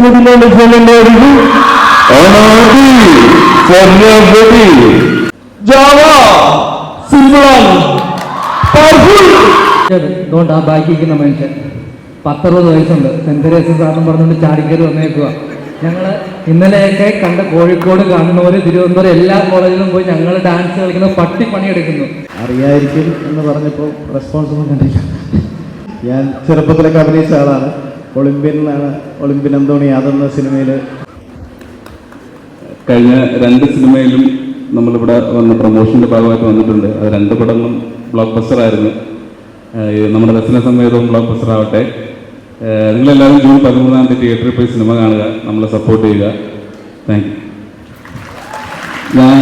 മുടിയിലാണ് ചെല്ലേണ്ടവർക്ക് അനാദി സ്വർണ്ണപതി Java simple അതുകൊണ്ട് ആ ബാക്കിക്കുന്ന മനുഷ്യൻ 10-60 വയസ്സുണ്ട്. സെന്റ് തെരേസ സാറിനും പറഞ്ഞുകൊണ്ട് ചാടിക്കയറി വന്നേക്കുക. ഞങ്ങൾ ഇന്നലെയൊക്കെ കണ്ട കോഴിക്കോട് കാണുന്നവര് തിരുവനന്തപുരം എല്ലാ കോളേജിലും പോയി ഞങ്ങൾ ഡാൻസ് കളിക്കുന്ന പട്ടി പണിയെടുക്കുന്നു. അറിയായിരിക്കും എന്ന് പറഞ്ഞപ്പോൾ റെസ്പോൺസ് ഒന്നും കണ്ടില്ല. ഞാൻ ചെറുപ്പത്തിലൊക്കെ അഭിനയിച്ച ആളാണ്. ഒളിമ്പ്യൻ അന്തോണി അതെന്ന സിനിമയിൽ കഴിഞ്ഞ 2 സിനിമയിലും നമ്മളിവിടെ വന്ന പ്രൊമോഷൻ്റെ ഭാഗമായിട്ട് വന്നിട്ടുണ്ട്. അത് 2 പടങ്ങളും ബ്ലോക്ക് ബസ്റ്റർ ആയിരുന്നു. നമ്മുടെ ദർശന സമയത്തും ബ്ലോക്ക് ബസ്റ്റർ ആവട്ടെ. നിങ്ങളെല്ലാവരും ജൂൺ 13-ാം തീയതി തിയേറ്ററിൽ പോയി സിനിമ കാണുക, നമ്മളെ സപ്പോർട്ട് ചെയ്യുക. Thank you. ഞാൻ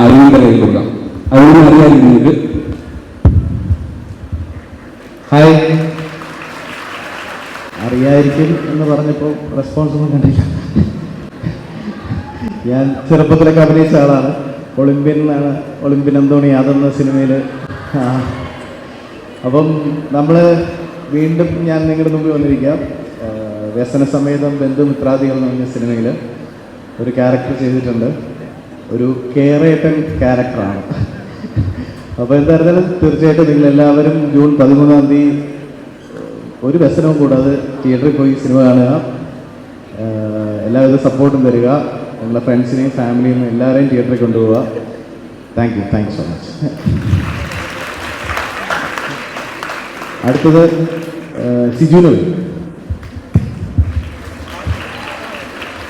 അറിവിൻ്റെ കയ്യിൽ കൊടുക്കാം. അറിവിന് അറിയാമായിരിക്കും നിങ്ങൾക്ക്. ഹായ്. അറിയായിരിക്കും എന്ന് പറഞ്ഞപ്പോൾ റെസ്പോൺസ് ഒന്നും കണ്ടില്ല. ഞാൻ ചെറുപ്പത്തിലൊക്കെ അഭിനയിച്ച ആളാണ്. ഒളിമ്പ്യൻ അന്തോണി അതെന്ന സിനിമയിൽ. അപ്പം നമ്മൾ വീണ്ടും ഞാൻ നിങ്ങളുടെ മുമ്പിൽ വന്നിരിക്കാം. വ്യസന സമേതം ബന്ധുമിത്രാദികൾ എന്ന് പറഞ്ഞ സിനിമയിൽ ഒരു ക്യാരക്ടർ ചെയ്തിട്ടുണ്ട്. ഒരു കേറേട്ടൻ ക്യാരക്ടറാണ്. അപ്പോൾ എന്തായിരുന്നാലും തീർച്ചയായിട്ടും നിങ്ങളെല്ലാവരും ജൂൺ 13-ാം തീയതി ഒരു വ്യസനവും കൂടാതെ തിയേറ്ററിൽ പോയി സിനിമ കാണുക. എല്ലാവിധ സപ്പോർട്ടും തരിക. നിങ്ങളുടെ ഫ്രണ്ട്സിനെയും ഫാമിലിയും എല്ലാവരെയും തിയേറ്ററിൽ കൊണ്ടുപോവുക. Thank you so much. അടുത്തത് സിജുനു.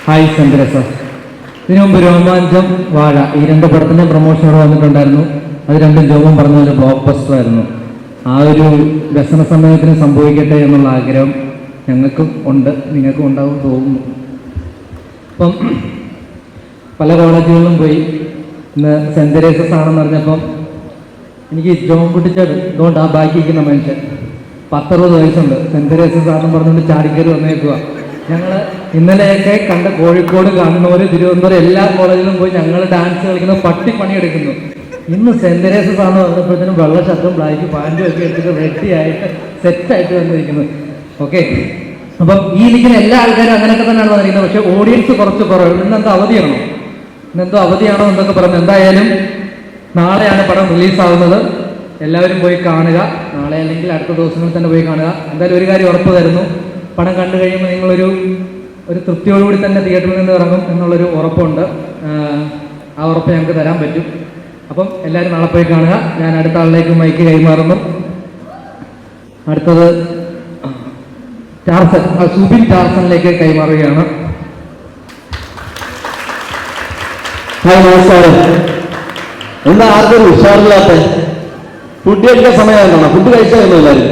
Hi saint Teresa. ഇതിനു മുമ്പ് രോമാഞ്ചം, വാഴ ഈ 2 പടത്തിൻ്റെ പ്രൊമോഷൻ വന്നിട്ടുണ്ടായിരുന്നു. അത് 2 ജോബും പറഞ്ഞ ഒരു ബ്ലോക്ക് ബസ്റ്റർ ആയിരുന്നു. ആ ഒരു വ്യസന സമയത്തിന് സംഭവിക്കട്ടെ എന്നുള്ള ആഗ്രഹം ഞങ്ങൾക്കും ഉണ്ട്, നിങ്ങൾക്കും ഉണ്ടാവും തോന്നുന്നു. അപ്പം പല കോളേജുകളിലും പോയി ഇന്ന് സെന്റ് തെരേസസ് ആണെന്ന് പറഞ്ഞപ്പം എനിക്ക് ജോൺ കുട്ടിച്ചേട് അതുകൊണ്ട് ആ ബാക്കിക്കുന്ന മനുഷ്യൻ 10-60 വയസ്സുണ്ട്. സെന്റ് തെരേസസ് ആണെന്ന് പറഞ്ഞുകൊണ്ട് ചാടിക്കയറി വന്നേക്കുക. ഞങ്ങൾ ഇന്നലെയൊക്കെ കണ്ട കോഴിക്കോട് കാണുന്നവര് തിരുവനന്തപുരം എല്ലാ കോളേജിലും പോയി ഞങ്ങൾ ഡാൻസ് കളിക്കുന്ന പട്ടി പണിയെടുക്കുന്നു. ഇന്ന് സെന്റ് തെരേസസ് ആണെന്ന് പറഞ്ഞപ്പോഴത്തേനും വെള്ള ഷർട്ടും ബ്ലാക്ക് പാൻറ്റും ഒക്കെ എടുത്തിട്ട് റെഡിയായിട്ട് സെറ്റായിട്ട് വന്നിരിക്കുന്നു. ഓക്കെ, അപ്പം ഈ ഇരിക്കുന്ന എല്ലാ ആൾക്കാരും അങ്ങനെയൊക്കെ തന്നെയാണ് വന്നിരിക്കുന്നത്. പക്ഷെ ഓഡിയൻസ് കുറച്ച് കുറവ്. ഇന്നെന്തോ അവധിയാണോ എന്നൊക്കെ പറഞ്ഞു. എന്തായാലും നാളെയാണ് പടം റിലീസാവുന്നത്. എല്ലാവരും പോയി കാണുക. നാളെ അല്ലെങ്കിൽ അടുത്ത ദിവസങ്ങളിൽ തന്നെ പോയി കാണുക. എന്തായാലും ഒരു കാര്യം ഉറപ്പ് തരുന്നു, പടം കണ്ടു കഴിയുമ്പോൾ നിങ്ങളൊരു തൃപ്തിയോടുകൂടി തന്നെ തിയേറ്ററിൽ നിന്ന് ഇറങ്ങും എന്നുള്ളൊരു ഉറപ്പുണ്ട്. ആ ഉറപ്പ് ഞങ്ങൾക്ക് തരാൻ പറ്റും. അപ്പം എല്ലാവരും നാളെ പോയി കാണുക. ഞാൻ അടുത്ത ആളിലേക്ക് മൈക്ക് കൈമാറുന്നു. അടുത്തത് സുബിൻ ടാർസനിലേക്ക് കൈമാറുകയാണ്. ഹായ്, നമസ്കാരം. എന്താ ആർക്കൊരു ഉഷാറില്ലാത്ത? ഫുഡ് കഴിക്കാൻ സമയമാണോ? ഫുഡ് കഴിച്ചായിരുന്നു എല്ലാവരും?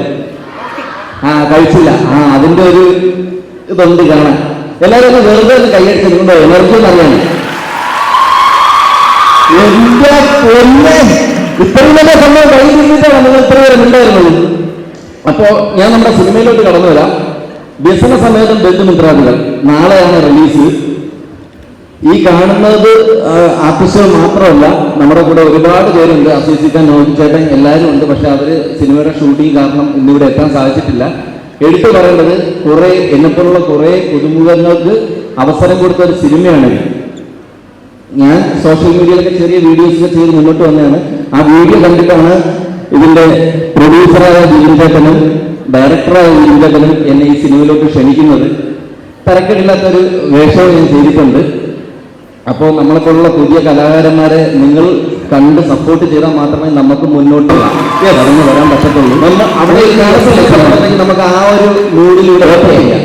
കഴിച്ചില്ല. അതിൻ്റെ ഒരു ഇതുണ്ട് കാണാൻ. എല്ലാവരും ഒന്ന് വെറുതെ ഒന്ന് കൈയടിച്ചിട്ടുണ്ടോ? എനർജി എന്നറിയാണ്. എന്റെ പൊന്നെ, ഇത്രയും നല്ല സമയം കഴിഞ്ഞിട്ടാണ് നിങ്ങൾ ഇത്ര പേരും ഉണ്ടായിരുന്നത്. അപ്പോൾ ഞാൻ നമ്മുടെ സിനിമയിലോട്ട് കടന്നു വരാം. വ്യസന സമേതം ബന്ധുമിത്രാദികൾ നാളെയാണ് റിലീസ്. ഈ കാണുന്നത് ആർട്ടിസ്റ്റുകൾ മാത്രമല്ല, നമ്മുടെ കൂടെ ഒരുപാട് പേരുണ്ട്. അസോസിക്കാൻ നോക്കിച്ചേട്ടൻ എല്ലാവരും ഉണ്ട്. പക്ഷെ അവർ സിനിമയുടെ ഷൂട്ടിംഗ് കാരണം ഇന്നിവിടെ എത്താൻ സാധിച്ചിട്ടില്ല. എടുത്തു പറയേണ്ടത് കുറേ എന്നെപ്പോലുള്ള കുറേ പുതുമുഖങ്ങൾക്ക് അവസരം കൊടുത്ത ഒരു സിനിമയാണിത്. ഞാൻ സോഷ്യൽ മീഡിയയിലൊക്കെ ചെറിയ വീഡിയോസൊക്കെ ചെയ്ത് മുന്നോട്ട് വന്നതാണ്. ആ വീഡിയോ കണ്ടിട്ടാണ് ഇതിൻ്റെ പ്രൊഡ്യൂസറായ ജിൻചേട്ടനും ഡയറക്ടറായ ജിൻചേട്ടനും എന്നെ ഈ സിനിമയിലോട്ട് ക്ഷണിക്കുന്നത്. തരക്കേടില്ലാത്തൊരു വേഷവും ഞാൻ ചെയ്തിട്ടുണ്ട്. അപ്പോൾ നമ്മളെപ്പോലുള്ള പുതിയ കലാകാരന്മാരെ നിങ്ങൾ കണ്ട് സപ്പോർട്ട് ചെയ്താൽ മാത്രമേ നമുക്ക് മുന്നോട്ട് കടന്നു വരാൻ പറ്റത്തുള്ളൂ. അവിടെ നമുക്ക് ആ ഒരു മൂഡിലൂടെ ചെയ്യാം.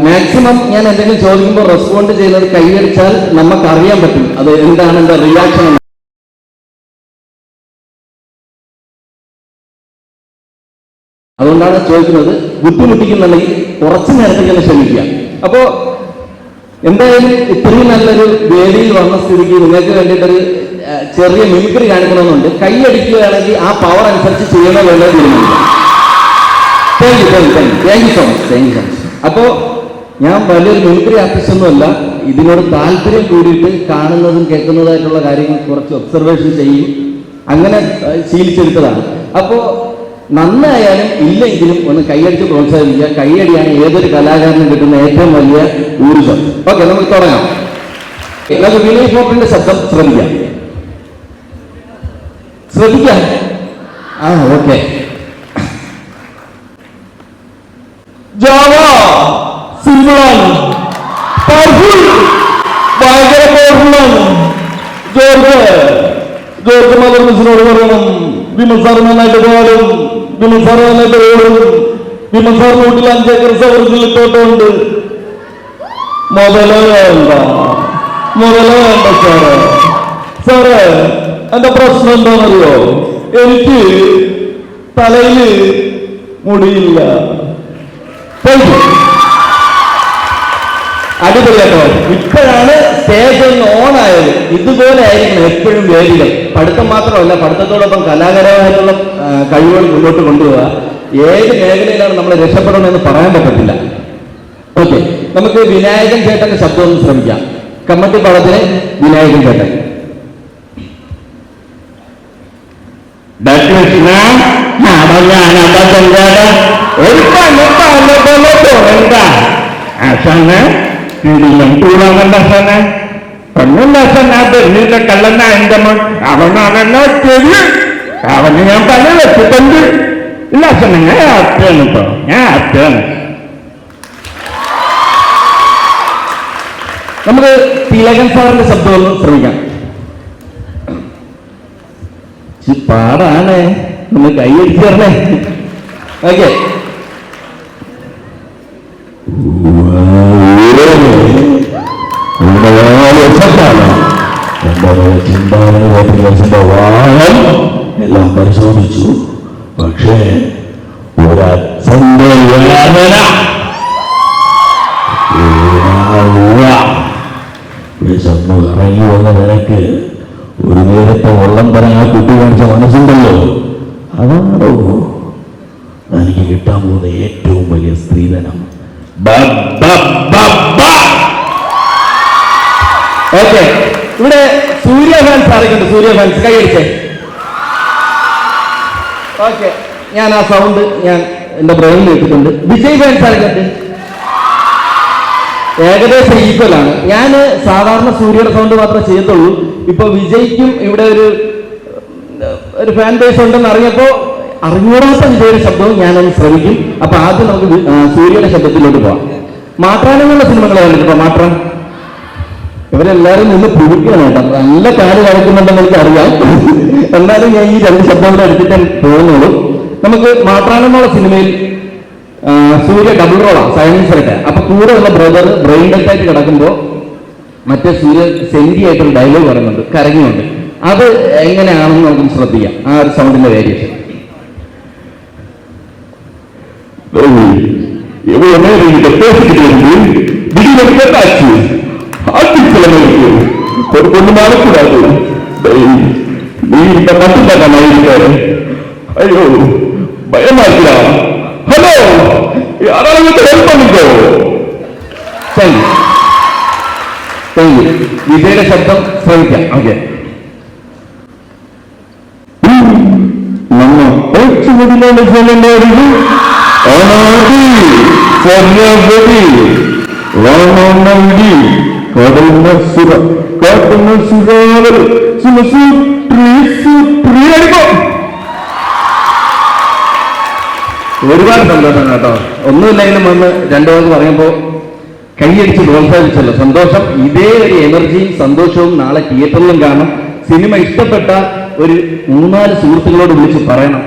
മാക്സിമം ഞാൻ എന്തെങ്കിലും ചോദിക്കുമ്പോൾ റെസ്പോണ്ട് ചെയ്യുന്നത് കൈയടിച്ചാൽ നമുക്ക് അറിയാൻ പറ്റും അത് എന്താണ് എൻ്റെ റിയാക്ഷൻ. അതുകൊണ്ടാണ് ചോദിക്കുന്നത്. ബുദ്ധിമുട്ടിക്കുന്നുണ്ടെങ്കിൽ കുറച്ച് നേരത്തേക്ക് ക്ഷമിക്കുക. അപ്പോൾ എന്തായാലും ഇത്രയും നല്ലൊരു വേദിയിൽ വന്ന സ്ഥിതിക്ക് നിങ്ങൾക്ക് വേണ്ടിയിട്ടൊരു ചെറിയ മിമിക്രി കാണിക്കണമെന്നുണ്ട്. കൈയടിക്കുകയാണെങ്കിൽ ആ പവർ അനുസരിച്ച് ചെയ്യണോ വേണ്ടത് തീരുമാനിക്കാം. Thank you so much. അപ്പോൾ ഞാൻ വലിയൊരു മിമിക്രി ആർട്ടിസ്റ്റ് ഒന്നുമല്ല. ഇതിനോട് താല്പര്യം കൂടിയിട്ട് കാണുന്നതും കേൾക്കുന്നതായിട്ടുള്ള കാര്യങ്ങൾ കുറച്ച് ഒബ്സർവേഷൻ ചെയ്യും, അങ്ങനെ ശീലിച്ചെടുത്തതാണ്. അപ്പോൾ നന്നായാലും ഇല്ലെങ്കിലും ഒന്ന് കൈയടിച്ച് പ്രോത്സാഹിപ്പിക്കുക. കൈയടിയാണ് ഏതൊരു കലാകാരനും കിട്ടുന്ന ഏറ്റവും വലിയ ഊർജം. ഓക്കെ, നമുക്ക് തുടങ്ങാം. നമുക്ക് വിനയ് ഫോർട്ടിന്റെ ശബ്ദം ശ്രദ്ധിക്കാം. ഓക്കെ. ജാവ സിമ്പിളാണ്, പവർഫുൾ, ഭയങ്കര പവർഫുള്ളാണ്. ജോർജ് മദർ മിസ്സിനോട് പറയണം, വിമൽ സാർ നന്നായിട്ട് പാടും, വിമൽ സാർ നന്നായിട്ട് ഓടും, വിമൽ സാർ വീട്ടിൽ 5 ഏക്കർ സവർജിൽ തോട്ടമുണ്ട്. മുതല വേണ്ട സാറേ. എന്റെ പ്രശ്നം എന്താണെന്നറിയോ? എനിക്ക് തലയില് മുടിയില്ല. അടിപൊളിയാട്ടോ. ഇപ്പോഴാണ് സ്റ്റേജ് ഒന്ന് ഓണായത്. ഇതുപോലെ ആയിരിക്കണം എപ്പോഴും വേദികൾ. പഠിത്തം മാത്രമല്ല, പഠിത്തത്തോടൊപ്പം കലാകാരമായിട്ടുള്ള കഴിവുകൾ മുന്നോട്ട് കൊണ്ടുപോവുക. ഏത് മേഖലയിലാണ് നമ്മൾ രക്ഷപ്പെടണമെന്ന് പറയാൻ പറ്റത്തില്ല. ഓക്കെ, നമുക്ക് വിനായകൻ ചേട്ടന്റെ ശബ്ദം ഒന്ന് ശ്രമിക്കാം. കമ്മട്ടി പാടത്തിന് വിനായകൻ ചേട്ടൻ. കള്ളന്ന എന്റെ മോൻ അവനാണെന്നോ ശരി, അവന് ഞാൻ പല വെച്ചിട്ടുണ്ട്. ഇല്ല അച്ഛനെ, ഞാൻ ഹാപ്പിയാണ്. ഇപ്പൊ ഞാൻ ഹാപ്പിയാണ്. നമുക്ക് തിലകൻ സാറിന്റെ ശബ്ദം ഒന്ന് ശ്രമിക്കാം. പാടാണ്, നമ്മൾ കൈയടിച്ച് തരണേ. ഓക്കെ, എല്ലാം പരിശോധിച്ചു. പക്ഷേ ഒരച്ഛന്റെ വേദന വിശന്നു ഇറങ്ങി വന്ന നിനക്ക് ഒരു നേരത്തെ വെള്ളം തരാൻ ആ കുട്ടി കാണിച്ച മനസ്സുണ്ടല്ലോ, അതാണോ എനിക്ക് കിട്ടാൻ പോകുന്ന ഏറ്റവും വലിയ സ്ത്രീധനം. ഓക്കെ, ഇവിടെ സൂര്യ ഫാൻസ് ആരൊക്കെയുണ്ട്? സൂര്യ ഫാൻസ് കൈയടിച്ചേ. ഓക്കെ, ഞാൻ ആ സൗണ്ട് ഞാൻ എന്റെ ബ്രെയിനിൽ ഇട്ടിട്ടുണ്ട്. വിജയ് ഫാൻസ് ആരൊക്കെയുണ്ട്? ഏകദേശം ഈക്വൽ ആണ്. ഞാൻ സാധാരണ സൂര്യയുടെ സൗണ്ട് മാത്രമേ ചെയ്യത്തുള്ളൂ. ഇപ്പൊ വിജയ്ക്കും ഇവിടെ ഒരു ഫാൻ ബേസ് ഉണ്ടെന്ന് അറിഞ്ഞപ്പോ അറിഞ്ഞൂടാത്ത വിജയുടെ ശബ്ദവും ഞാനൊന്ന് ശ്രമിക്കും. അപ്പൊ ആദ്യം നമുക്ക് സൂര്യയുടെ ശബ്ദത്തിലോട്ട് പോവാം. മാട്രാനെന്നുള്ള സിനിമകൾ കണ്ടിട്ടോ? മാട്രാൻ ഇവരെല്ലാരും നിന്ന് പുഴുക്കുകയാണ് കേട്ടോ. നല്ല കാല് കളിക്കുന്നുണ്ടെന്ന് എനിക്ക് അറിയാം. എന്നാലും ഞാൻ ഈ 2 ശബ്ദങ്ങൾ എടുത്തിട്ട് പോകുന്നുള്ളൂ. നമുക്ക് മാട്രാനെന്നുള്ള സിനിമയിൽ സൂര്യ ഡബിൾ റോളാണ്, സൈലൻസറായിട്ട്. അപ്പൊ കൂടെ ഉള്ള ബ്രദർ ബ്രെയിൻ ഡെത്ത് ആയിട്ട് കിടക്കുമ്പോ മറ്റേ സൂര്യ സെന്റി ആയിട്ടൊരു ഡയലോഗ് പറയുന്നുണ്ട്, കരഞ്ഞുണ്ട്. അത് എങ്ങനെയാണെന്ന് നമുക്ക് ശ്രദ്ധിക്കാം, ആ ഒരു സൗണ്ടിന്റെ വേരിയേഷൻ. ஒரு பொண்ணு மாறக்கூடாது. நீ இந்த மட்டும் இருக்காரு. ஐயோ பயமா இருக்கா? ஹலோ, யாராவது ஹெல்ப் பண்ணிக்கோ. വിജയുടെ ശബ്ദം ശ്രമിക്കാം. ഓക്കെ, நம்ம பேச்சு முடியல சொல்லுங்க. ஆனாடி சரியாபடி வானோடி கடவுள சுர காட்டுன சுராவர் சும சுற்றி അടിക്കും. ഒരുപാട് സന്തോഷം കേട്ടോ. ഒന്നുമില്ലെങ്കിലും വന്ന് 2 വാക്ക് പറയുമ്പോൾ കൈയടിച്ച് പ്രോത്സാഹിച്ചല്ലോ, സന്തോഷം. ഇതേ ഒരു എനർജിയും സന്തോഷവും നാളെ തിയേറ്ററിലും കാണും. സിനിമ ഇഷ്ടപ്പെട്ട ഒരു 3-4 സുഹൃത്തുക്കളോട് വിളിച്ച് പറയണം.